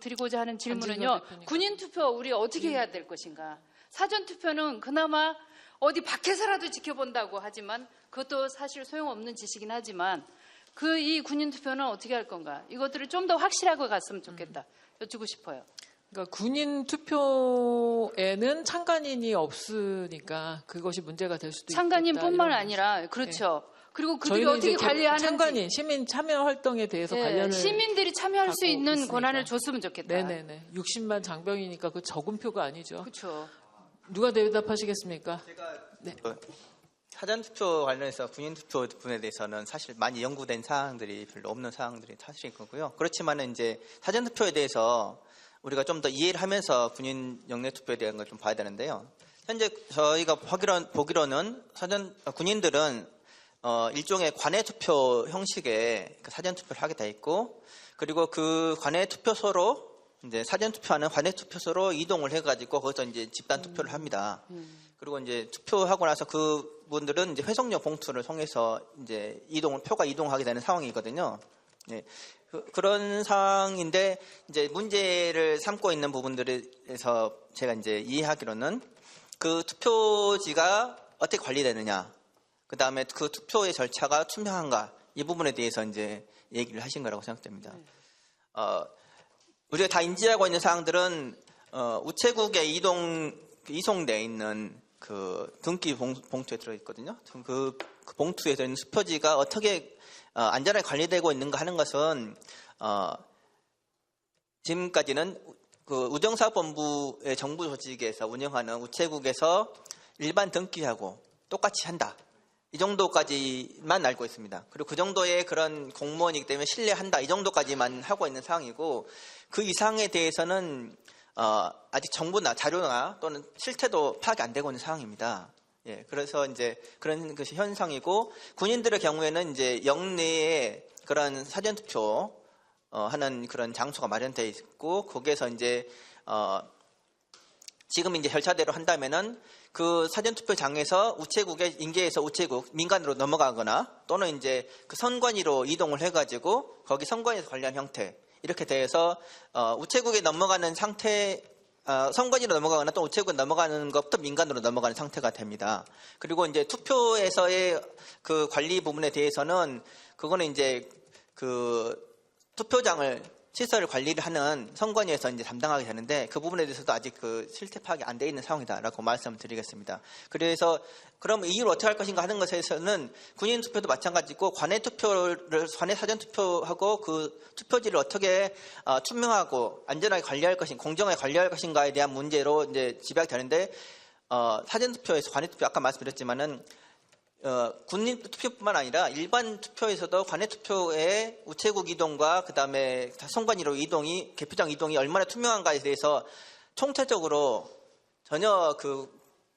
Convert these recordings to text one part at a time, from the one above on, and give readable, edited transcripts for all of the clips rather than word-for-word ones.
드리고자 하는 질문은요. 군인 투표 우리 어떻게 해야 될 것인가? 사전 투표는 그나마 어디 밖에서라도 지켜본다고 하지만 그것도 사실 소용없는 짓이긴 하지만 이 군인 투표는 어떻게 할 건가? 이것들을 좀 더 확실하게 갔으면 좋겠다. 여쭙고 싶어요. 그러니까 군인 투표에는 참관인이 없으니까 그것이 문제가 될 수도 있다. 참관인뿐만 아니라 그렇죠. 네. 그리고 그들이 어떻게 관리하는지. 참관인, 시민 참여 활동에 대해서 네, 관련을 시민들이 참여할 수 있는 있으니까. 권한을 줬으면 좋겠다. 네네네. 60만 장병이니까 그 적은 표가 아니죠. 그렇죠. 누가 대답하시겠습니까? 제가 네. 사전투표 관련해서 군인투표 부분에 대해서는 사실 많이 연구된 사항들이 별로 없는 사항들이 사실인 거고요. 그렇지만 이제 사전투표에 대해서 우리가 좀 더 이해를 하면서 군인 영내투표에 대한 걸 좀 봐야 되는데요. 현재 저희가 보기로는 군인들은 일종의 관외투표 형식의 사전투표를 하게 돼 있고, 그리고 그 관외투표소로 이제 사전투표하는 관외투표소로 이동을 해가지고 거기서 이제 집단투표를 합니다. 그리고 이제 투표하고 나서 그분들은 이제 회속용 봉투를 통해서 이제 표가 이동하게 되는 상황이거든요. 네. 그런 상황인데 이제 문제를 삼고 있는 부분들에서 제가 이제 이해하기로는 그 투표지가 어떻게 관리되느냐, 그 다음에 그 투표의 절차가 투명한가, 이 부분에 대해서 이제 얘기를 하신 거라고 생각됩니다. 우리가 다 인지하고 있는 사항들은 우체국에 이송되어 있는 그 등기 봉투에 들어있거든요. 그 봉투에 들어있는 투표지가 어떻게 안전하게 관리되고 있는가 하는 것은 지금까지는 그 우정사본부의 정부 조직에서 운영하는 우체국에서 일반 등기하고 똑같이 한다, 이 정도까지만 알고 있습니다. 그리고 그 정도의 그런 공무원이기 때문에 신뢰한다, 이 정도까지만 하고 있는 상황이고, 그 이상에 대해서는 아직 정보나 자료나 또는 실태도 파악이 안 되고 있는 상황입니다. 예, 그래서 이제 그런 것이 현상이고, 군인들의 경우에는 이제 영내에 그런 사전투표 하는 그런 장소가 마련되어 있고, 거기에서 이제 지금 이제 절차대로 한다면은 그 사전투표장에서 우체국에 인계해서 우체국 민간으로 넘어가거나 또는 이제 그 선관위로 이동을 해가지고 거기 선관위에서 관리한 형태, 이렇게 돼서 우체국에 넘어가는 상태, 선관위로 넘어가거나 또 우체국에 넘어가는 것부터 민간으로 넘어가는 상태가 됩니다. 그리고 이제 투표에서의 그 관리 부분에 대해서는 그거는 이제 그 투표장을 시설을 관리를 하는 선관위에서 이제 담당하게 되는데, 그 부분에 대해서도 아직 그 실태 파악이 안 돼 있는 상황이다라고 말씀드리겠습니다. 그래서 그럼 이유를 어떻게 할 것인가 하는 것에서는 군인 투표도 마찬가지고 관내 사전 투표하고 그 투표지를 어떻게 투명하고 안전하게 관리할 것인가, 공정하게 관리할 것인가에 대한 문제로 이제 집약이 되는데, 사전 투표에서 관내 투표 아까 말씀드렸지만은 군인 투표뿐만 아니라 일반 투표에서도 관내 투표의 우체국 이동과 그 다음에 선관위로 이동이, 개표장 이동이 얼마나 투명한가에 대해서 총체적으로 전혀 그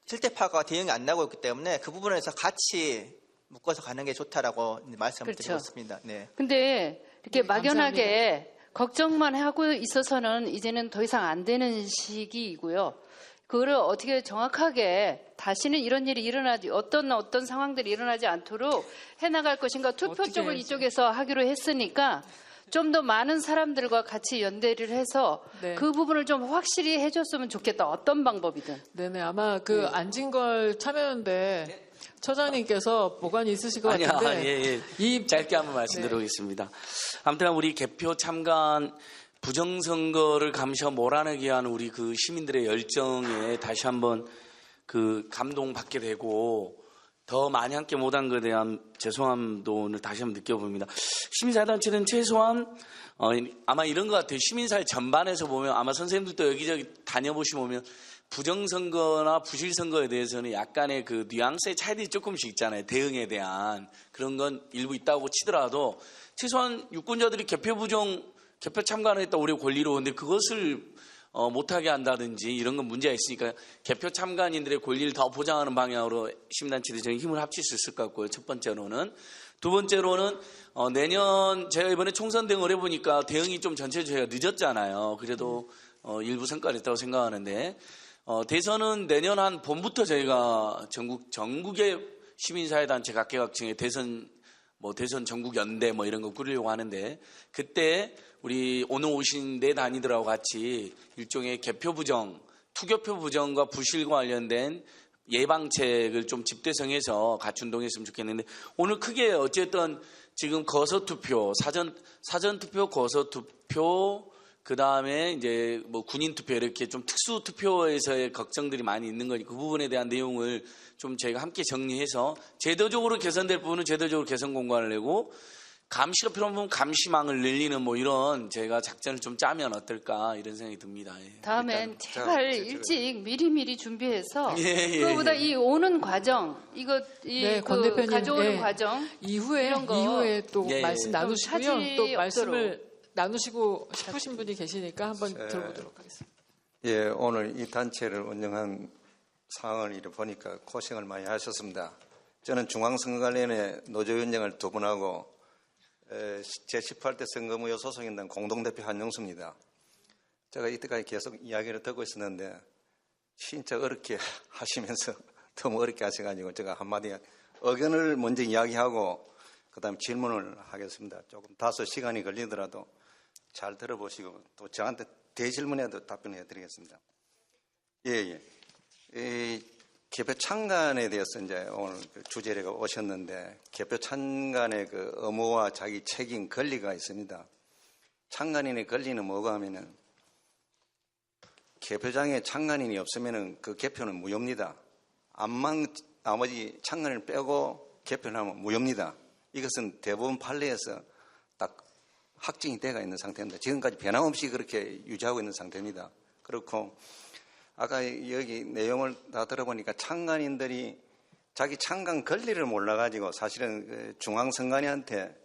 실태 파악과 대응이 안 나고 있기 때문에 그 부분에서 같이 묶어서 가는 게 좋다라고 말씀을 드리고 있습니다. 네. 근데 이렇게 막연하게 감사합니다. 걱정만 하고 있어서는 이제는 더 이상 안 되는 시기이고요. 그거를 어떻게 정확하게 다시는 이런 일이 일어나지, 어떤 상황들이 일어나지 않도록 해나갈 것인가, 투표 쪽을 이쪽에서 하기로 했으니까 좀 더 많은 사람들과 같이 연대를 해서 네. 그 부분을 좀 확실히 해줬으면 좋겠다. 어떤 방법이든. 네네. 아마 그 안진걸 참여연대 처장님께서 보관이 있으실 것 같은데. 예. 짧게 한번 말씀드리겠습니다. 아무튼 우리 개표 참관 부정선거를 감시하고 몰아내기 위한 우리 그 시민들의 열정에 다시 한번 그 감동받게 되고, 더 많이 함께 못한 것에 대한 죄송함도 오늘 다시 한번 느껴봅니다. 시민사회단체는 최소한 아마 이런 것 같아요. 시민사회 전반에서 보면, 아마 선생님들도 여기저기 다녀보시면 부정선거나 부실선거에 대해서는 약간의 그 뉘앙스의 차이들이 조금씩 있잖아요. 대응에 대한 그런 건 일부 있다고 치더라도 최소한 유권자들이 개표 참관을 했다 우리 권리로, 근데 그것을 못하게 한다든지 이런 건 문제가 있으니까 개표 참관인들의 권리를 더 보장하는 방향으로 시민단체들이 저희 힘을 합칠 수 있을 것 같고요. 첫 번째로는. 두 번째로는 내년 제가 이번에 총선 대응을 해보니까 대응이 좀 전체적으로 저희가 늦었잖아요. 그래도 일부 성과가 있다고 생각하는데, 대선은 내년 한 봄부터 저희가 전국의 시민사회단체 각계각층의 대선 전국연대 이런 거 꾸리려고 하는데, 그때 우리 오늘 오신 네 단위들하고 같이 일종의 개표 부정, 투개표 부정과 부실과 관련된 예방책을 좀 집대성해서 같이 운동했으면 좋겠는데 오늘 크게 어쨌든 지금 거서투표, 사전투표, 거서투표, 그 다음에 이제 뭐 군인투표 이렇게 좀 특수투표에서의 걱정들이 많이 있는 거니까 그 부분에 대한 내용을 좀 저희가 함께 정리해서 제도적으로 개선될 부분은 제도적으로 개선 공간을 내고 감시가 필요한 부분 감시망을 늘리는 뭐 이런 제가 작전을 좀 짜면 어떨까 이런 생각이 듭니다. 예. 다음엔 일단, 제발 자, 일찍 미리미리 준비해서 예, 그거보다 이 오는 과정 이거 네, 그 권 대표님, 가져오는 예. 과정 이후에 이런 거 또 예, 예. 말씀 나누시고요. 차질이 또 말씀을 나누시고 싶으신 분이 계시니까 한번 들어보도록 하겠습니다. 예, 오늘 이 단체를 운영한 상황을 이렇게 보니까 고생을 많이 하셨습니다. 저는 중앙선거관리위원회 노조위원장을 2번 제18대 선거무효 소송인단 공동대표 한영수입니다. 제가 이때까지 계속 이야기를 듣고 있었는데 진짜 어렵게 하시면서 너무 어렵게 하셔가지고 제가 한마디 의견을 먼저 이야기하고 그 다음에 질문을 하겠습니다. 조금 다소 시간이 걸리더라도 잘 들어보시고 또 저한테 대질문에도 답변해 드리겠습니다. 예. 이 개표 찬간에 대해서 이제 오늘 그 주제가 오셨는데 개표 찬간의 그 의무와 자기 책임, 권리가 있습니다. 찬간인의 권리는 뭐가 하면은 개표장에 찬간인이 없으면은 그 개표는 무효입니다. 나머지 찬간인을 빼고 개표를 하면 무효입니다. 이것은 대부분 판례에서 딱 확정이 되어 있는 상태입니다. 지금까지 변함없이 그렇게 유지하고 있는 상태입니다. 그렇고 아까 여기 내용을 다 들어보니까 찬간인들이 자기 찬간 권리를 몰라가지고 사실은 그 중앙선관위한테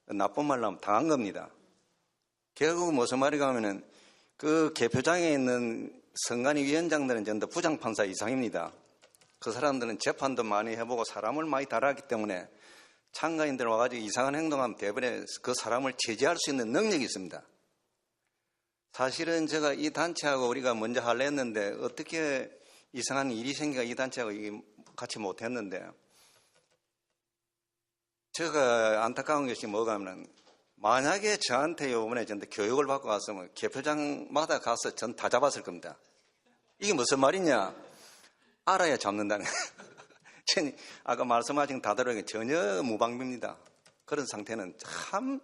나쁜 말로 하면 당한 겁니다. 결국 무슨 말인가 하면은 그 개표장에 있는 선관위 위원장들은 전부 부장판사 이상입니다. 그 사람들은 재판도 많이 해보고 사람을 많이 다루기 때문에 참가인들 와가지고 이상한 행동하면 대부분 그 사람을 제재할 수 있는 능력이 있습니다. 사실은 제가 이 단체하고 우리가 먼저 하려 했는데 어떻게 이상한 일이 생겨 이 단체하고 같이 못했는데 제가 안타까운 것이 뭐가 하면 만약에 저한테 이번에 전부 교육을 받고 갔으면 개표장마다 가서 전 다 잡았을 겁니다. 이게 무슨 말이냐? 알아야 잡는다는 거예요. 아까 말씀하신 다들어게 전혀 무방비입니다. 그런 상태는 참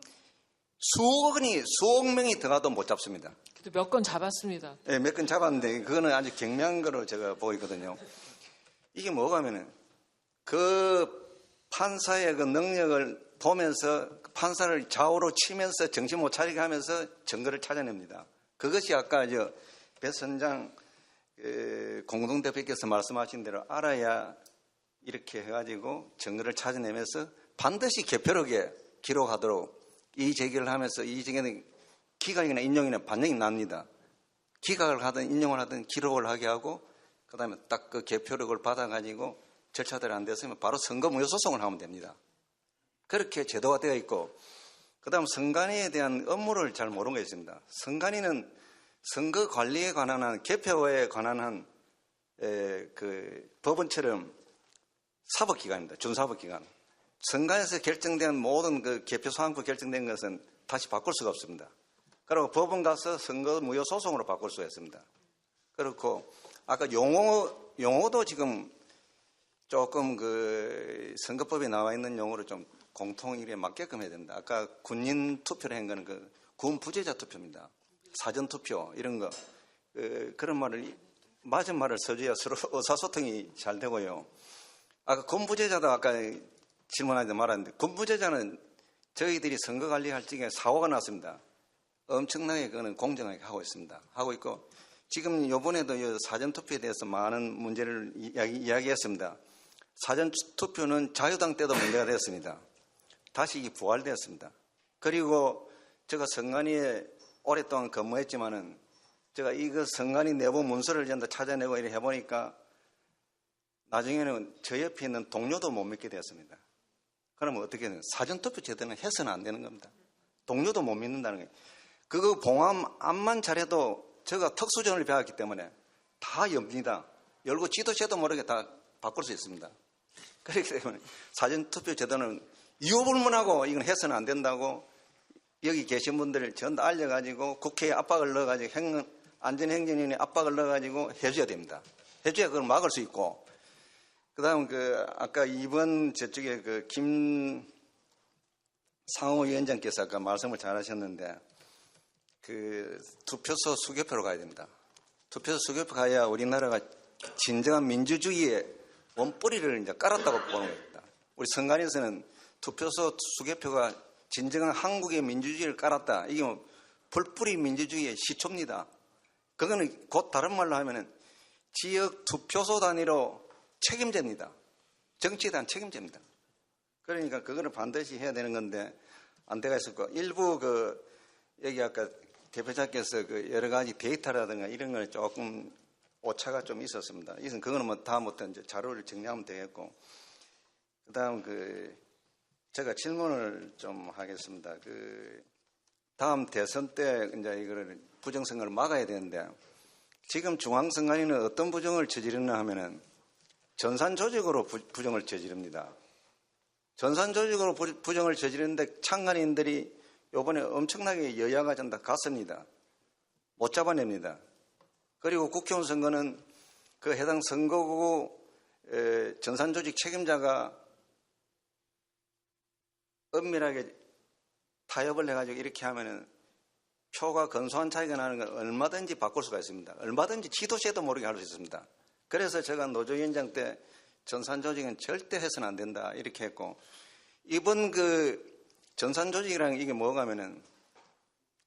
수억 명이 들어가도 못 잡습니다. 몇 건 잡았습니다. 네, 몇 건 잡았는데 그거는 아주 경미한 거로 제가 보이거든요. 이게 뭐가 하면은 그 판사의 그 능력을 보면서 판사를 좌우로 치면서 정신 못 차리게 하면서 증거를 찾아냅니다. 그것이 아까 배 선장 공동대표께서 말씀하신 대로 알아야 이렇게 해가지고 증거를 찾아내면서 반드시 개표록에 기록하도록 이 제기를 하면서 이 제기는 기각이나 인용이나 반영이 납니다. 기각을 하든 인용을 하든 기록을 하게 하고 그 다음에 딱 그 개표록을 받아가지고 절차대로 안 됐으면 바로 선거무효 소송을 하면 됩니다. 그렇게 제도가 되어 있고 그 다음 선관위에 대한 업무를 잘 모르는 게 있습니다. 선관위는 선거 관리에 관한 한 개표에 관한 한 그 법원처럼 사법기관입니다. 준사법기관. 선관위에서 결정된 모든 그 개표 사항부 결정된 것은 다시 바꿀 수가 없습니다. 그리고 법원 가서 선거 무효 소송으로 바꿀 수가 있습니다. 그렇고 아까 용어도 지금 조금 그 선거법에 나와 있는 용어로 좀 공통일에 맞게끔 해야 됩니다. 아까 군인 투표를 한 거는 그 군 부재자 투표입니다. 사전 투표 이런 거 그런 말을 맞은 말을 써줘야 서로 의사소통이 잘 되고요. 아까 군 부재자도 아까 질문하는데 말았는데 군 부재자는 저희들이 선거 관리할 적에 사고가 났습니다. 엄청나게 그거는 공정하게 하고 있습니다. 하고 있고 지금 이번에도 사전 투표에 대해서 많은 문제를 이야기했습니다. 사전 투표는 자유당 때도 문제가 되었습니다. 다시 이게 부활되었습니다. 그리고 제가 선관위에 오랫동안 근무했지만은 제가 이거 선관위 내부 문서를 전부 찾아내고 이렇게 해보니까 나중에는 저 옆에 있는 동료도 못 믿게 되었습니다. 그러면 어떻게 되는 사전 투표 제도는 해서는 안 되는 겁니다. 동료도 못 믿는다는 거예요. 그거 봉함 암만 잘해도 제가 특수전을 배웠기 때문에 다 엽니다. 열고 지도체도 모르게 다 바꿀 수 있습니다. 그렇기 때문에 사전투표 제도는 이유불문하고 이건 해서는 안 된다고 여기 계신 분들을 전부 다 알려가지고 국회에 압박을 넣어가지고 안전행정위원회 압박을 넣어가지고 해줘야 됩니다. 해줘야 그걸 막을 수 있고. 그다음 아까 이번 저쪽에 김상호 위원장께서 아까 말씀을 잘하셨는데 투표소 수개표로 가야 됩니다. 투표소 수개표 가야 우리나라가 진정한 민주주의의 원뿌리를 이제 깔았다고 보는 겁니다. 우리 선관위에서는 투표소 수개표가 진정한 한국의 민주주의를 깔았다. 이게 불뿌리 민주주의의 시초입니다. 그거는 곧 다른 말로 하면은 지역 투표소 단위로 책임제입니다. 정치에 대한 책임제입니다. 그러니까 그거를 반드시 해야 되는 건데 안 돼가 있었고 일부 여기 아까 대표자께서 여러 가지 데이터라든가 이런 거는 조금 오차가 좀 있었습니다. 이건 그거는 뭐 다음부터 이제 자료를 정리하면 되겠고 그다음 제가 질문을 좀 하겠습니다. 다음 대선 때 이제 이거를 부정선거를 막아야 되는데 지금 중앙선관위는 어떤 부정을 저지르나 하면은 전산 조직으로 부정을 저지릅니다. 전산 조직으로 부정을 저지르는데 참관인들이 이번에 엄청나게 여야가 전다 갔습니다. 못 잡아냅니다. 그리고 국회의원 선거는 해당 선거구 전산 조직 책임자가 엄밀하게 타협을 해가지고 이렇게 하면은 표가 근소한 차이가 나는 건 얼마든지 바꿀 수가 있습니다. 얼마든지 지도세도 모르게 할 수 있습니다. 그래서 제가 노조위원장 때 전산 조직은 절대 해서는 안 된다 이렇게 했고 이번 전산 조직이라는 이게 뭐가 하면은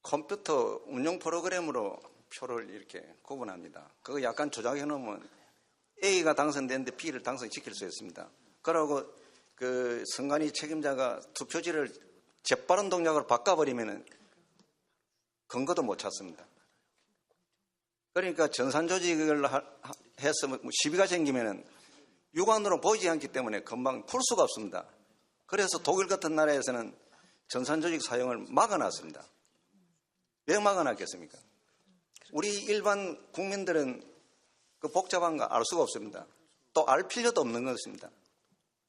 컴퓨터 운용 프로그램으로 표를 이렇게 구분합니다. 그거 약간 조작해 놓으면 A가 당선됐는데 B를 당선시킬 수 있습니다. 그러고 선관위 책임자가 투표지를 재빠른 동작으로 바꿔버리면은 근거도 못 찾습니다. 그러니까 전산 조직을 해서 시비가 생기면은 육안으로 보이지 않기 때문에 금방 풀 수가 없습니다. 그래서 독일 같은 나라에서는 전산 조직 사용을 막아놨습니다. 왜 막아놨겠습니까? 우리 일반 국민들은 복잡한 거 알 수가 없습니다. 또 알 필요도 없는 것입니다.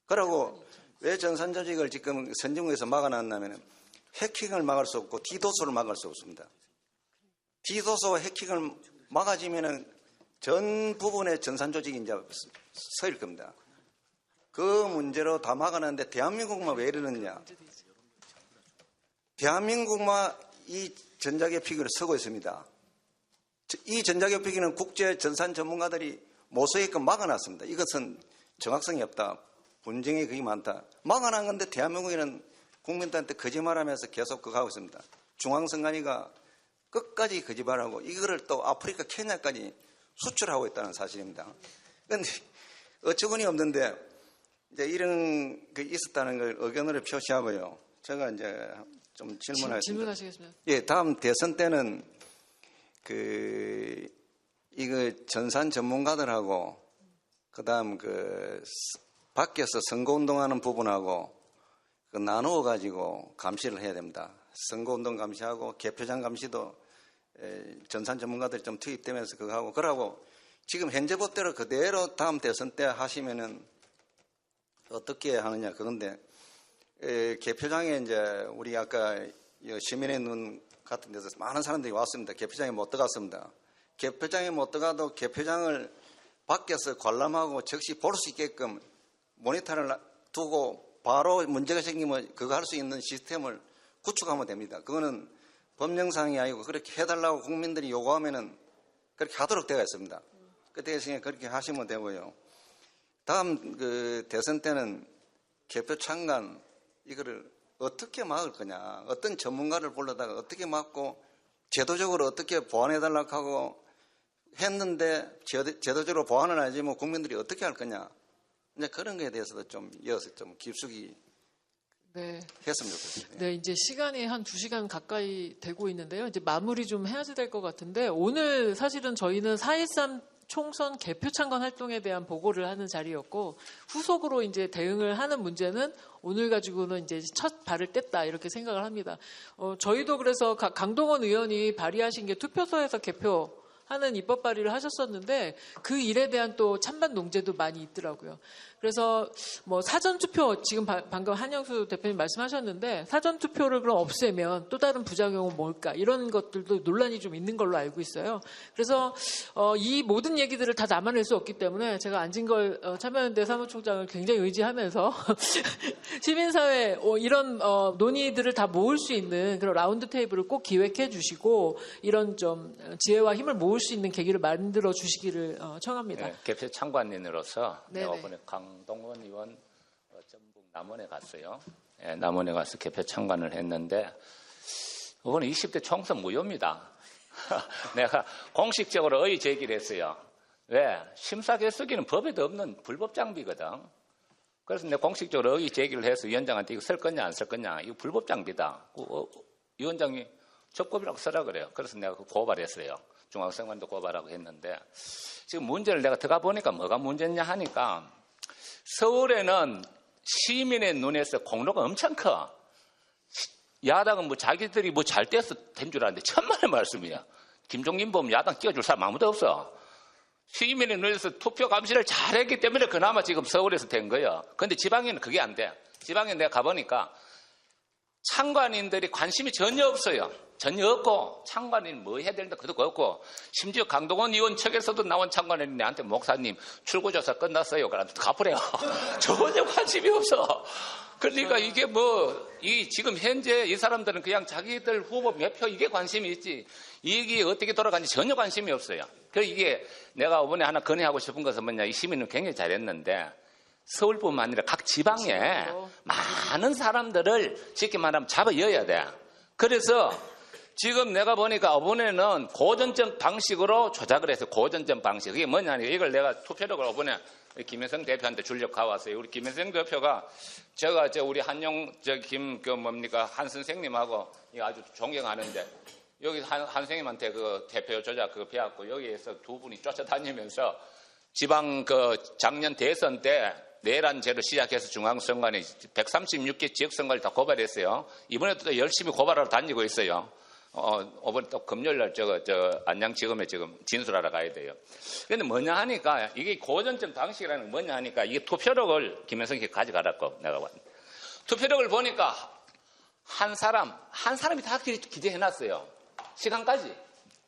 그러고 왜 전산 조직을 지금 선진국에서 막아놨냐면 해킹을 막을 수 없고 디도스를 막을 수 없습니다. 디도스와 해킹을 막아지면은 전 부분의 전산 조직이 이제 서일 겁니다. 그 문제로 다 막아놨는데 대한민국만 왜 이러느냐? 대한민국만 이 전자개표기를 쓰고 있습니다. 이 전자개표기는 국제 전산 전문가들이 못 쓰게끔 막아놨습니다. 이것은 정확성이 없다. 분쟁이 거의 많다. 막아놓은 건데 대한민국에는 국민들한테 거짓말하면서 계속 그거 하고 있습니다. 중앙선관위가 끝까지 거짓말하고 이거를 또 아프리카 케냐까지 수출하고 있다는 사실입니다. 그런데 어처구니 없는데 이제 이런 게 있었다는 걸 의견으로 표시하고요. 제가 이제 좀 질문하겠습니다. 질문하시겠습니다. 예, 다음 대선 때는 이거 전산 전문가들하고 그다음 밖에서 선거운동하는 부분하고 나누어 가지고 감시를 해야 됩니다. 선거운동 감시하고 개표장 감시도 전산 전문가들이 좀 투입되면서 그거 하고 그러고 지금 현재 법대로 그대로 다음 대선 때 하시면은 어떻게 하느냐 그건데 개표장에 이제 우리 아까 시민의 눈 같은 데서 많은 사람들이 왔습니다. 개표장에 못 들어갔습니다. 개표장에 못 들어가도 개표장을 밖에서 관람하고 즉시 볼 수 있게끔 모니터를 두고 바로 문제가 생기면 그거 할 수 있는 시스템을 구축하면 됩니다. 그거는 법령상이 아니고 그렇게 해달라고 국민들이 요구하면은 그렇게 하도록 되어 있습니다. 그 대신에 그렇게 하시면 되고요. 다음 대선 때는 개표 창간 이거를 어떻게 막을 거냐, 어떤 전문가를 불러다가 어떻게 막고 제도적으로 어떻게 보완해달라고 하고 했는데 제도적으로 보완을 안 해주면 국민들이 어떻게 할 거냐. 이제 그런 거에 대해서도 좀 이어서 좀 깊숙이 네. 했으면 좋겠습니다. 네, 이제 시간이 한 2시간 가까이 되고 있는데요. 이제 마무리 좀 해야지 될 것 같은데 오늘 사실은 저희는 4.13 총선 개표 창건 활동에 대한 보고를 하는 자리였고 후속으로 이제 대응을 하는 문제는 오늘 가지고는 이제 첫 발을 뗐다 이렇게 생각을 합니다. 저희도 그래서 강동원 의원이 발의하신 게 투표소에서 개표 하는 입법 발의를 하셨었는데 그 일에 대한 또 찬반 논제도 많이 있더라고요. 그래서 뭐 사전투표 지금 방금 한영수 대표님 말씀하셨는데 사전투표를 그럼 없애면 또 다른 부작용은 뭘까 이런 것들도 논란이 좀 있는 걸로 알고 있어요. 그래서 이 모든 얘기들을 다 담아낼 수 없기 때문에 제가 안진걸 참여연대 사무총장을 굉장히 의지하면서 시민사회 이런 논의들을 다 모을 수 있는 그런 라운드 테이블을 꼭 기획해 주시고 이런 좀 지혜와 힘을 모을 수 있는 계기를 만들어 주시기를 청합니다. 네, 개표 참관인으로서 네네. 이번에 강동원 의원 전북 남원에 갔어요. 예, 남원에 가서 개표 참관을 했는데 이번에 20대 총선 무효입니다. 내가 공식적으로 의의 제기를 했어요. 왜? 심사결석기는 법에도 없는 불법 장비거든. 그래서 내가 공식적으로 의의 제기를 해서 위원장한테 이거 쓸 거냐 안 쓸 거냐 이거 불법 장비다. 위원장이 적법이라고 쓰라 그래요. 그래서 내가 고발했어요. 중앙선관위도 고발하고 했는데 지금 문제를 내가 들어가 보니까 뭐가 문제냐 하니까 서울에는 시민의 눈에서 공로가 엄청 커. 야당은 뭐 자기들이 뭐 잘 돼서 된 줄 아는데 천만의 말씀이야. 김종인 보면 야당 끼워줄 사람 아무도 없어. 시민의 눈에서 투표 감시를 잘했기 때문에 그나마 지금 서울에서 된 거예요. 그런데 지방에는 그게 안 돼. 지방에 내가 가보니까 참관인들이 관심이 전혀 없어요. 전혀 없고 참관인 뭐 해야 되는데 그것도 없고 심지어 강동원 의원 측에서도 나온 참관인이 내한테 목사님 출구조사 끝났어요. 그래서 갚으래요. 전혀 관심이 없어. 그러니까 이게 지금 현재 이 사람들은 그냥 자기들 후보 몇 표 이게 관심이 있지 이게 어떻게 돌아가는지 전혀 관심이 없어요. 그래서 이게 내가 이번에 하나 건의하고 싶은 것은 뭐냐 이 시민은 굉장히 잘했는데 서울뿐만 아니라 각 지방에 많은 사람들을 쉽게 말하면 잡아여야 돼. 그래서 지금 내가 보니까 이번에는 고전적 방식으로 조작을 해서 고전적 방식. 그게 뭐냐, 이걸 내가 투표력을 이번에 김혜성 대표한테 주려고 가왔어요. 우리 김혜성 대표가 우리 한용, 한 선생님하고 아주 존경하는데 여기 한 선생님한테 그 대표 조작 그거 배웠고 여기에서 두 분이 쫓아다니면서 지방 작년 대선 때 내란죄로 시작해서 중앙선관위 136개 지역선관위 다 고발했어요. 이번에도 또 열심히 고발하러 다니고 있어요. 이번에 또 금요일날 안양지검에 지금 진술하러 가야 돼요. 그런데 뭐냐 하니까 이게 고전적 방식이라는 게 뭐냐 하니까 이게 투표력을 김현성이 가져가라고 내가 봤는데 투표력을 보니까 한 사람이 다 기재해놨어요. 시간까지.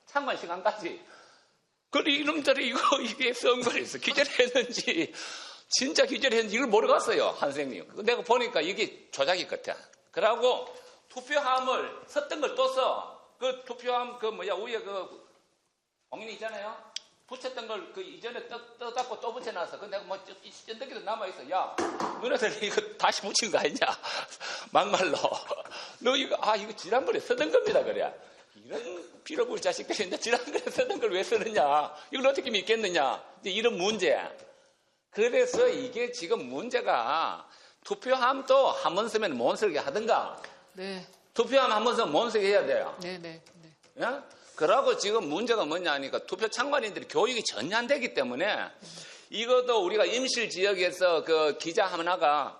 참관 시간까지. 그리고 이놈들이 이게 선거를 해서 기재를 했는지 진짜 기재를 했는지 이걸 모르겠어요. 한 선생님. 내가 보니까 이게 조작이 같아. 그러고 투표함을 썼던 걸 또 써. 그 투표함 위에 봉인이 있잖아요. 붙였던 걸 이전에 떠닫고 또 붙여놨어. 그 내가 쩐덕이도 남아있어. 야, 너네들 이거 다시 붙인 거 아니냐? 막말로. 너 이거 지난번에 쓰던 겁니다. 그래. 이런 빌어볼 자식들이 이제 지난번에 쓰던 걸 왜 쓰느냐? 이걸 어떻게 믿겠느냐? 이제 이런 문제. 그래서 이게 지금 문제가 투표함도 한 번 쓰면 못 쓰게 하든가. 네. 투표함 한 번 쓰면 못 쓰게 해야 돼요. 네. 예? 그러고 지금 문제가 뭐냐 하니까 투표 참관인들이 교육이 전혀 안 되기 때문에 이것도 우리가 임실 지역에서 기자 하나가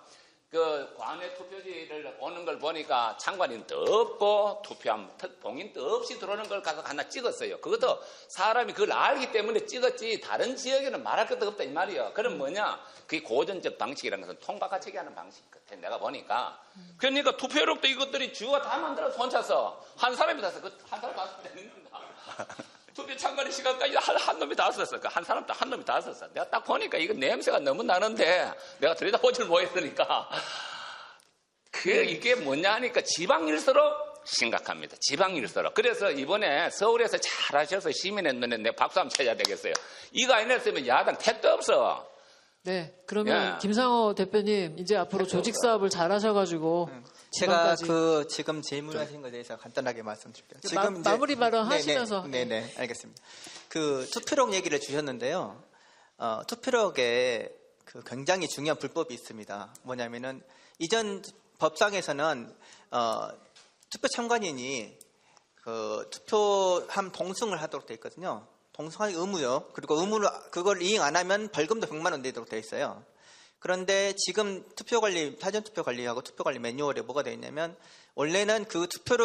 관외 투표지를 오는 걸 보니까 참관인도 없고 투표함 봉인도 없이 들어오는 걸 가서 하나 찍었어요. 그것도 사람이 그걸 알기 때문에 찍었지 다른 지역에는 말할 것도 없다 이 말이에요. 그럼 뭐냐? 그게 고전적 방식이라는 것은 통박아치기 하는 방식 같아 내가 보니까. 그러니까 투표력도 이것들이 주가 다 만들어서 혼자서 한 사람이 다 써. 한 사람 다 쓰면 되는 겁니다. 투표 참관의 시간까지 한 놈이 다 썼어. 한 놈이 다 썼어. 내가 딱 보니까 이거 냄새가 너무 나는데 내가 들여다보질 못했으니까. 이게 뭐냐 하니까 지방일수록 심각합니다. 지방일수록. 그래서 이번에 서울에서 잘하셔서 시민의 눈에 내 박수 한번 쳐야 되겠어요. 이거 안 했으면 야당 택도 없어. 네. 그러면 예. 김상호 대표님 이제 앞으로 조직 사업을 잘 하셔가지고 제가 지방까지. 지금 질문하신 것에 대해서 간단하게 말씀드릴게요. 마무리 발언 하시면서. 네네, 알겠습니다. 투표력 얘기를 주셨는데요. 투표력에 굉장히 중요한 불법이 있습니다. 뭐냐면은 이전 법상에서는 투표 참관인이 투표함 동승을 하도록 되어 있거든요. 동승하기 의무요. 그리고 그걸 이행 안 하면 벌금도 100만 원 내도록 되어 있어요. 그런데 지금 사전투표 관리하고 투표관리 매뉴얼에 뭐가 되어 있냐면 원래는 그 투표를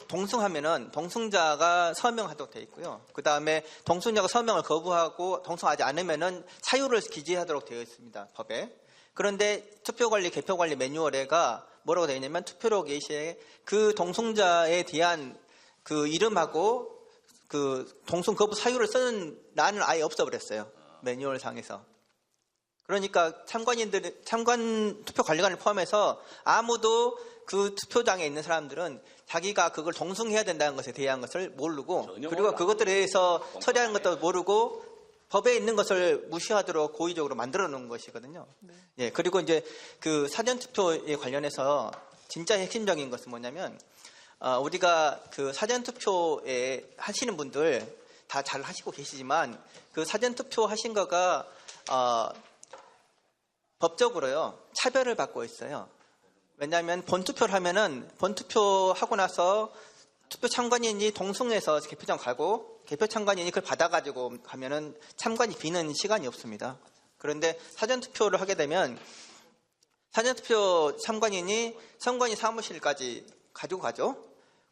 동승하면은 동승자가 서명하도록 되어 있고요. 그 다음에 동승자가 서명을 거부하고 동승하지 않으면은 사유를 기재하도록 되어 있습니다. 법에. 그런데 투표관리 개표관리 매뉴얼에가 뭐라고 되어 있냐면 투표록 예시에 그 동승자에 대한 그 이름하고 그 동승 거부 사유를 쓰는欄을 아예 없애버렸어요. 매뉴얼 상에서. 그러니까 참관 투표관리관을 포함해서 아무도 그 투표장에 있는 사람들은 자기가 그걸 동승해야 된다는 것에 대한 것을 모르고 그리고 그것들에 대해서 처리하는 것도 모르고 법에 있는 것을 무시하도록 고의적으로 만들어 놓은 것이거든요. 네. 예, 그리고 이제 그 사전투표에 관련해서 진짜 핵심적인 것은 뭐냐면 우리가 그 사전투표에 하시는 분들 다 잘 하시고 계시지만 그 사전투표 하신 거가 법적으로요 차별을 받고 있어요. 왜냐하면 본투표를 하면은 본투표 하고 나서 투표 참관인이 동승해서 개표장 가고 개표 참관인이 그걸 받아가지고 가면은 참관이 비는 시간이 없습니다. 그런데 사전투표를 하게 되면 사전투표 참관인이 선관위 사무실까지 가지고 가죠.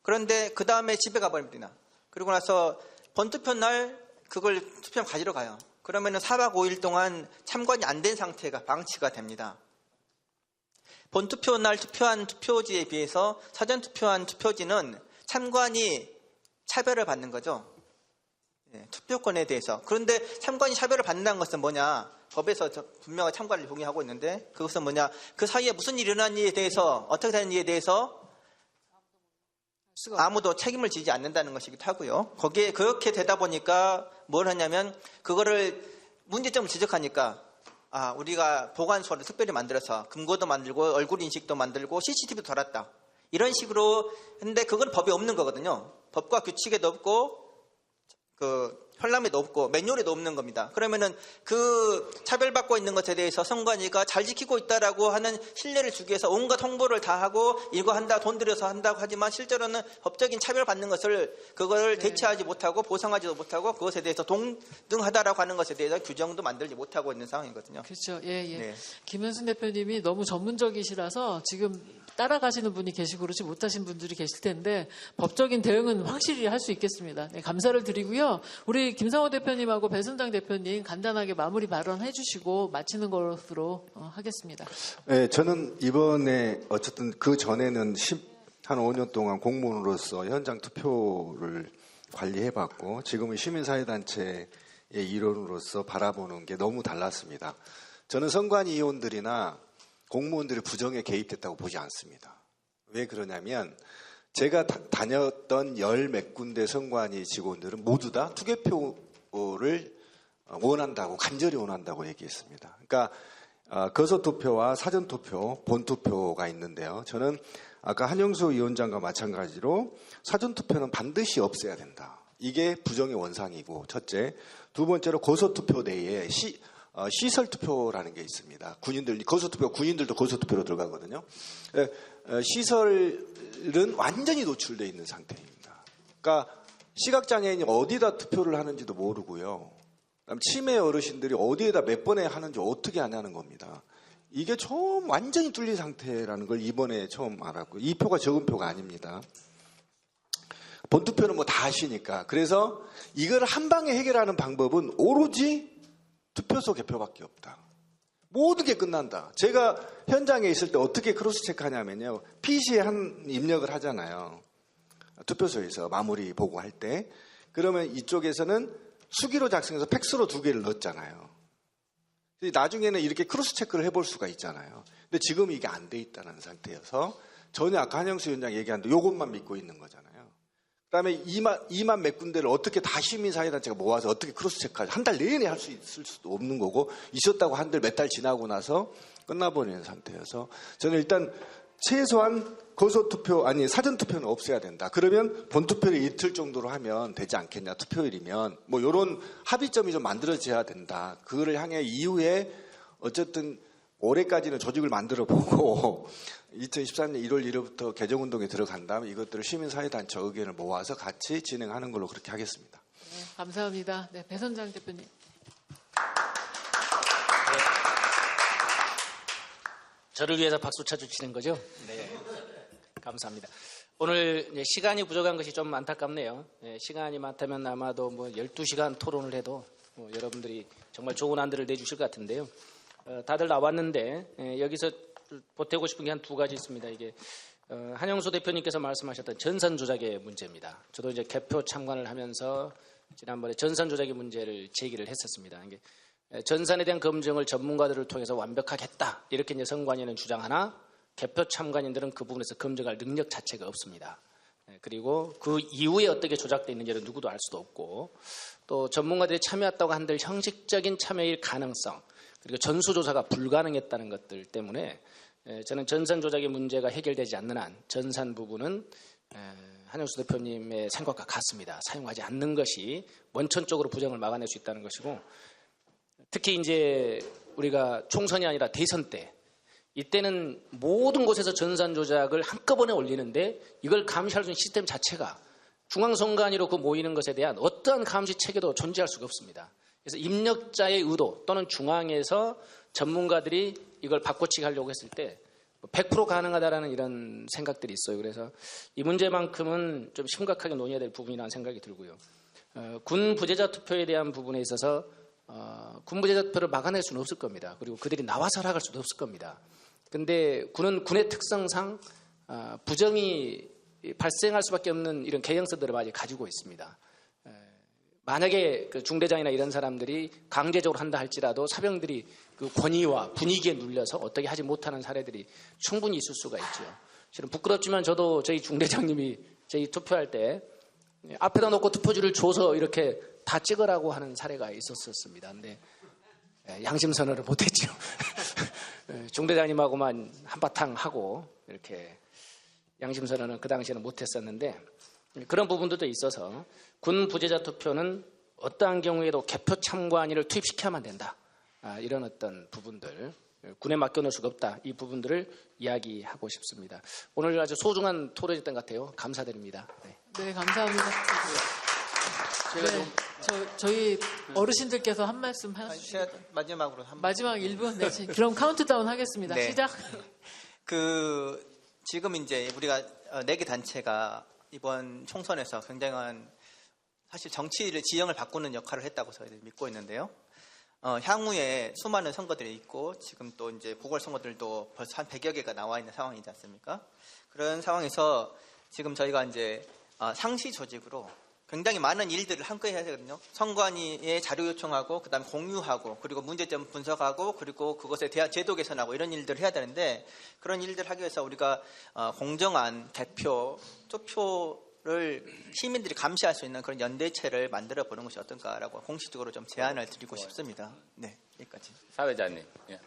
그런데 그 다음에 집에 가버립니다. 그리고 나서 본투표 날 그걸 투표장 가지러 가요. 그러면은 4박 5일 동안 참관이 안 된 상태가 방치가 됩니다. 본투표 날 투표한 투표지에 비해서 사전 투표한 투표지는 참관이 차별을 받는 거죠. 예, 투표권에 대해서. 그런데 참관이 차별을 받는다는 것은 뭐냐? 법에서 분명히 참관을 동의하고 있는데 그것은 뭐냐? 그 사이에 무슨 일이 일어났는지에 대해서 어떻게 되는지에 대해서 아무도 책임을 지지 않는다는 것이기도 하고요. 거기에 그렇게 되다 보니까 뭘 하냐면 그거를 문제점을 지적하니까 우리가 보관소를 특별히 만들어서 금고도 만들고 얼굴 인식도 만들고 CCTV도 달았다. 이런 식으로 했는데 그건 법에 없는 거거든요. 법과 규칙에도 없고 그 현람에도 없고 매뉴얼에도 없는 겁니다. 그러면은 그 차별받고 있는 것에 대해서 선관위가 잘 지키고 있다라고 하는 신뢰를 주기 위해서 온갖 홍보를 다 하고 이거 한다 돈 들여서 한다고 하지만 실제로는 법적인 차별받는 것을 그걸 대체하지 못하고 보상하지도 못하고 그것에 대해서 동등하다라고 하는 것에 대해서 규정도 만들지 못하고 있는 상황이거든요. 그렇죠. 예, 예. 네. 김현순 대표님이 너무 전문적이시라서 지금 따라가시는 분이 계시고 그렇지 못하신 분들이 계실 텐데 법적인 대응은 확실히 할 수 있겠습니다. 네, 감사를 드리고요. 우리 김상호 대표님하고 배선장 대표님 간단하게 마무리 발언해 주시고 마치는 것으로 하겠습니다. 네, 저는 이번에 어쨌든 그 전에는 한 5년 동안 공무원으로서 현장 투표를 관리해봤고 지금은 시민사회단체의 일원으로서 바라보는 게 너무 달랐습니다. 저는 선관위 의원들이나 공무원들이 부정에 개입됐다고 보지 않습니다. 왜 그러냐면 제가 다녔던 열 몇 군데 선관위 직원들은 모두 다 투개표를 원한다고 간절히 원한다고 얘기했습니다. 그러니까 거소투표와 사전투표, 본투표가 있는데요. 저는 아까 한영수 위원장과 마찬가지로 사전투표는 반드시 없애야 된다. 이게 부정의 원상이고 첫째. 두 번째로 거소투표 내에 시설투표라는 게 있습니다. 군인들도 거소투표로 들어가거든요. 시설은 완전히 노출되어 있는 상태입니다. 그러니까 시각장애인이 어디다 투표를 하는지도 모르고요. 그다음 치매 어르신들이 어디에다 몇 번에 하는지 어떻게 하냐는 겁니다. 이게 처음 완전히 뚫린 상태라는 걸 이번에 처음 알았고요. 이 표가 적은 표가 아닙니다. 본투표는 뭐 다 하시니까. 그래서 이걸 한 방에 해결하는 방법은 오로지 투표소 개표밖에 없다. 모든 게 끝난다. 제가 현장에 있을 때 어떻게 크로스 체크하냐면요. PC에 한 입력을 하잖아요. 투표소에서 마무리 보고할 때. 그러면 이쪽에서는 수기로 작성해서 팩스로 2개를 넣었잖아요. 나중에는 이렇게 크로스 체크를 해볼 수가 있잖아요. 근데 지금 이게 안 돼 있다는 상태여서 전혀 아까 한영수 위원장 얘기한 대로 이것만 믿고 있는 거잖아요. 그다음에 2만 몇 군데를 어떻게 다 시민사회단체가 모아서 어떻게 크로스 체크하지? 한 달 내내 할 수 있을 수도 없는 거고 있었다고 한들 몇 달 지나고 나서 끝나버리는 상태여서 저는 일단 최소한 사전투표는 없애야 된다. 그러면 본투표를 이틀 정도로 하면 되지 않겠냐. 투표일이면 뭐 이런 합의점이 좀 만들어져야 된다. 그거를 향해 이후에 어쨌든 올해까지는 조직을 만들어 보고 2013년 1월 1일부터 개정운동에 들어간 다음에 이것들을 시민사회단체 의견을 모아서 같이 진행하는 걸로 그렇게 하겠습니다. 네, 감사합니다. 네, 배선장 대표님. 저를 위해서 박수 쳐주시는 거죠? 네. 감사합니다. 오늘 이제 시간이 부족한 것이 좀 안타깝네요. 시간이 많다면 아마도 뭐 12시간 토론을 해도 여러분들이 정말 좋은 안들을 내주실 것 같은데요. 다들 나왔는데 여기서 보태고 싶은 게 한 두 가지 있습니다. 이게 한영수 대표님께서 말씀하셨던 전산 조작의 문제입니다. 저도 이제 개표 참관을 하면서 지난번에 전산 조작의 문제를 제기를 했었습니다. 이게 전산에 대한 검증을 전문가들을 통해서 완벽하겠다 이렇게 이제 선관위는 주장하나 개표 참관인들은 그 부분에서 검증할 능력 자체가 없습니다. 그리고 그 이후에 어떻게 조작되어 있는지를 누구도 알 수도 없고 또 전문가들이 참여했다고 한들 형식적인 참여일 가능성 그리고 전수조사가 불가능했다는 것들 때문에 저는 전산 조작의 문제가 해결되지 않는 한 전산 부분은 한영수 대표님의 생각과 같습니다. 사용하지 않는 것이 원천적으로 부정을 막아낼 수 있다는 것이고 특히 이제 우리가 총선이 아니라 대선 때 이때는 모든 곳에서 전산 조작을 한꺼번에 올리는데 이걸 감시할 수 있는 시스템 자체가 중앙선관위로 그 모이는 것에 대한 어떠한 감시 체계도 존재할 수가 없습니다. 그래서 입력자의 의도 또는 중앙에서 전문가들이 이걸 바꿔치기 하려고 했을 때 100% 가능하다라는 이런 생각들이 있어요. 그래서 이 문제만큼은 좀 심각하게 논의해야 될 부분이라는 생각이 들고요. 군 부재자 투표에 대한 부분에 있어서 군 부재자 투표를 막아낼 수는 없을 겁니다. 그리고 그들이 나와서 하락할 수도 없을 겁니다. 근데 군은 군의 특성상 부정이 발생할 수밖에 없는 이런 개연성들을 많이 가지고 있습니다. 만약에 그 중대장이나 이런 사람들이 강제적으로 한다 할지라도 사병들이 그 권위와 분위기에 눌려서 어떻게 하지 못하는 사례들이 충분히 있을 수가 있죠. 실은 부끄럽지만 저도 저희 중대장님이 저희 투표할 때 앞에다 놓고 투표지를 줘서 이렇게 다 찍으라고 하는 사례가 있었습니다. 근데 양심선언을 못했죠. 중대장님하고만 한바탕 하고 이렇게 양심선언은 그 당시에는 못했었는데 그런 부분들도 있어서 군 부재자 투표는 어떠한 경우에도 개표 참관인을 투입시켜야만 된다. 이런 어떤 부분들 군에 맡겨놓을 수가 없다. 이 부분들을 이야기하고 싶습니다. 오늘 아주 소중한 토론이었던 것 같아요. 감사드립니다. 네, 감사합니다. 네, 저희 어르신들께서 한 말씀 하시죠. 마지막으로 한 마지막 1분. 네, 그럼 카운트다운 하겠습니다. 네. 시작. 지금 이제 우리가 4개 단체가 이번 총선에서 굉장한 사실 정치를 지형을 바꾸는 역할을 했다고 저희들이 믿고 있는데요. 향후에 수많은 선거들이 있고 지금 또 이제 보궐선거들도 벌써 한 100여 개가 나와 있는 상황이지 않습니까? 그런 상황에서 지금 저희가 이제 상시 조직으로 굉장히 많은 일들을 함께 해야 되거든요. 선관위에 자료 요청하고 그다음에 공유하고 그리고 문제점 분석하고 그리고 그것에 대한 제도 개선하고 이런 일들을 해야 되는데 그런 일들을 하기 위해서 우리가 공정한 개표, 투표를 시민들이 감시할 수 있는 그런 연대체를 만들어 보는 것이 어떤가라고 공식적으로 좀 제안을 드리고 싶습니다. 네, 여기까지. 사회자님. 예.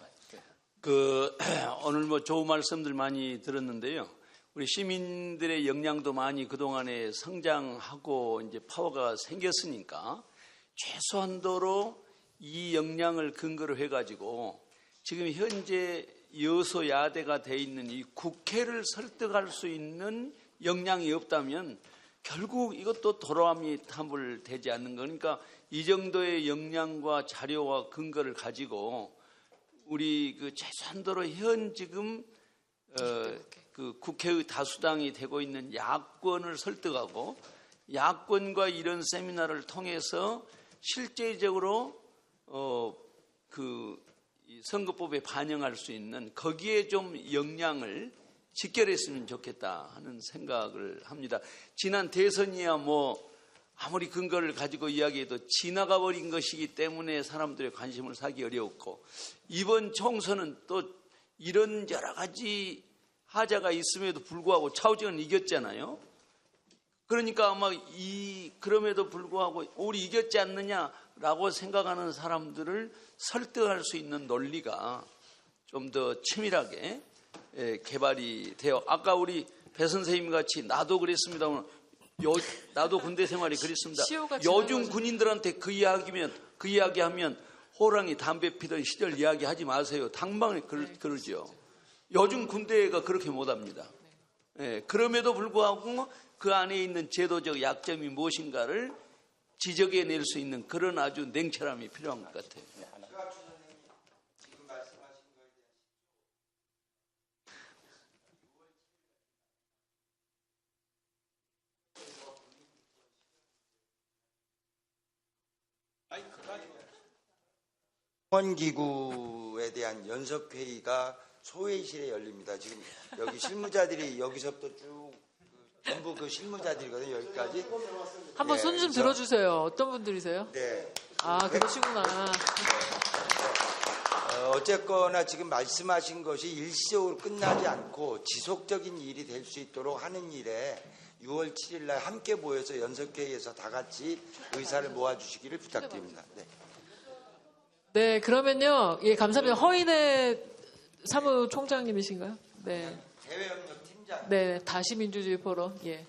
오늘 뭐 좋은 말씀들 많이 들었는데요. 우리 시민들의 역량도 많이 그동안에 성장하고 이제 파워가 생겼으니까 최소한도로 이 역량을 근거로 해가지고 지금 현재 여소야대가 돼 있는 이 국회를 설득할 수 있는 역량이 없다면 결국 이것도 도로아미 탐불되지 않는 거니까 이 정도의 역량과 자료와 근거를 가지고 우리 그 최소한도로 현 지금 그 국회의 다수당이 되고 있는 야권을 설득하고 야권과 이런 세미나를 통해서 실제적으로 그 선거법에 반영할 수 있는 거기에 좀 역량을 직결했으면 좋겠다 하는 생각을 합니다. 지난 대선이야 뭐 아무리 근거를 가지고 이야기해도 지나가 버린 것이기 때문에 사람들의 관심을 사기 어려웠고 이번 총선은 또 이런 여러 가지 하자가 있음에도 불구하고 차오정은 이겼잖아요. 그러니까 아마 그럼에도 불구하고 우리 이겼지 않느냐라고 생각하는 사람들을 설득할 수 있는 논리가 좀 더 치밀하게 개발이 돼요. 아까 우리 배 선생님 같이 나도 그랬습니다만 나도 군대 생활이 그랬습니다. 요즘 군인들한테 그 이야기하면 호랑이 담배 피던 시절 이야기하지 마세요. 당방에 그러죠. 요즘 군대가 그렇게 못합니다. 그럼에도 불구하고 그 안에 있는 제도적 약점이 무엇인가를 지적해낼 수 있는 그런 아주 냉철함이 필요한 것 같아요. 기구에 대한 연석회의가 소회의실에 열립니다. 지금 여기 실무자들이 여기서부터 쭉 전부 그 실무자들이거든요. 여기까지. 한번 네, 손 좀 그래서- 들어주세요. 어떤 분들이세요? 네. 아, 그러시구나. 어쨌거나 지금 말씀하신 것이 일시적으로 끝나지 않고 지속적인 일이 될 수 있도록 하는 일에 6월 7일 날 함께 모여서 연석회의에서 다 같이 의사를 모아주시기를 부탁드립니다. 네. 네, 그러면요. 예, 감사합니다. 허인의 사무총장님이신가요? 네. 대외협력팀장. 네, 다시민주주의 포럼. 예.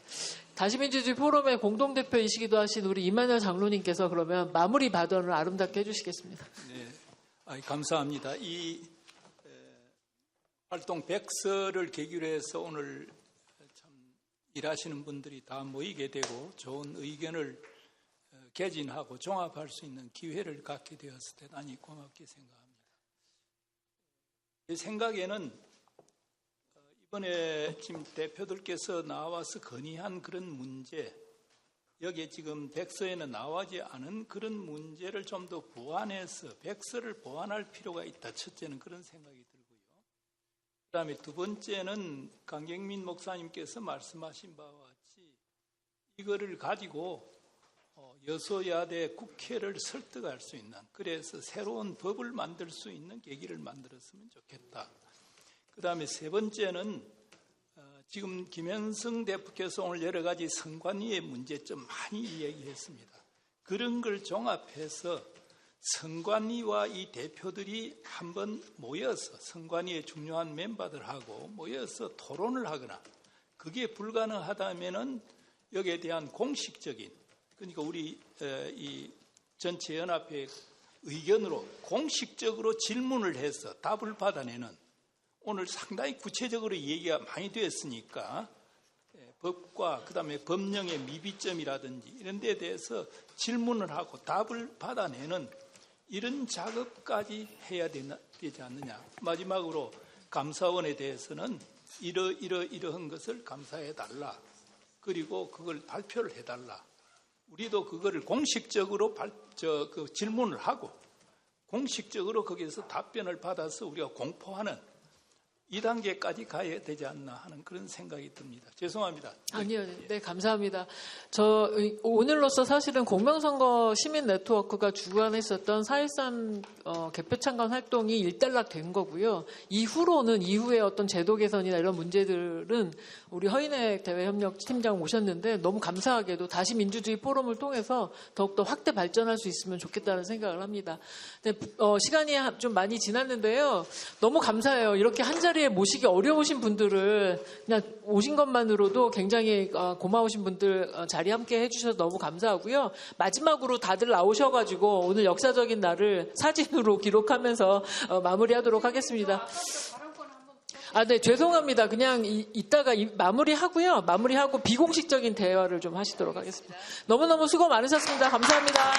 다시민주주의 포럼의 공동대표이시기도 하신 우리 이만열 장로님께서 그러면 마무리 발언을 아름답게 해주시겠습니다. 네, 감사합니다. 이 활동 100서를 계기로 해서 오늘 참 일하시는 분들이 다 모이게 되고 좋은 의견을 개진하고 종합할 수 있는 기회를 갖게 되어서 대단히 고맙게 생각합니다. 제 생각에는 이번에 지금 대표들께서 나와서 건의한 그런 문제, 여기에 지금 백서에는 나오지 않은 그런 문제를 좀 더 보완해서 백서를 보완할 필요가 있다. 첫째는 그런 생각이 들고요. 그 다음에 두 번째는 강경민 목사님께서 말씀하신 바와 같이 이거를 가지고 여소야대 국회를 설득할 수 있는, 그래서 새로운 법을 만들 수 있는 계기를 만들었으면 좋겠다. 그 다음에 세 번째는 지금 김현성 대표께서 오늘 여러 가지 선관위의 문제점 많이 이야기했습니다. 그런 걸 종합해서 선관위와 이 대표들이 한번 모여서 선관위의 중요한 멤버들하고 모여서 토론을 하거나, 그게 불가능하다면은 여기에 대한 공식적인, 그러니까 우리 이 전체 연합회 의견으로 공식적으로 질문을 해서 답을 받아내는, 오늘 상당히 구체적으로 얘기가 많이 되었으니까 법과 그다음에 법령의 미비점이라든지 이런 데에 대해서 질문을 하고 답을 받아내는 이런 작업까지 해야 되지 않느냐. 마지막으로 감사원에 대해서는 이러한 것을 감사해달라. 그리고 그걸 발표를 해달라. 우리도 그거를 공식적으로 질문을 하고 공식적으로 거기에서 답변을 받아서 우리가 공포하는 이 단계까지 가야 되지 않나 하는 그런 생각이 듭니다. 죄송합니다. 아니요. 네, 감사합니다. 저 오늘로서 사실은 공명선거 시민 네트워크가 주관했었던 4.13 개표 참관 활동이 일단락된 거고요. 이후에 어떤 제도 개선이나 이런 문제들은 우리 허인혜 대외협력팀장 모셨는데 너무 감사하게도 다시 민주주의 포럼을 통해서 더욱더 확대 발전할 수 있으면 좋겠다는 생각을 합니다. 네, 시간이 좀 많이 지났는데요. 너무 감사해요. 이렇게 한 자리에 모시기 어려우신 분들을 그냥 오신 것만으로도 굉장히 고마우신 분들 자리 함께 해주셔서 너무 감사하고요. 마지막으로 다들 나오셔가지고 오늘 역사적인 날을 사진으로 기록하면서 마무리하도록 하겠습니다. 네, 죄송합니다. 그냥 이따가 마무리하고요. 마무리하고 비공식적인 대화를 좀 하시도록 하겠습니다. 너무너무 수고 많으셨습니다. 감사합니다.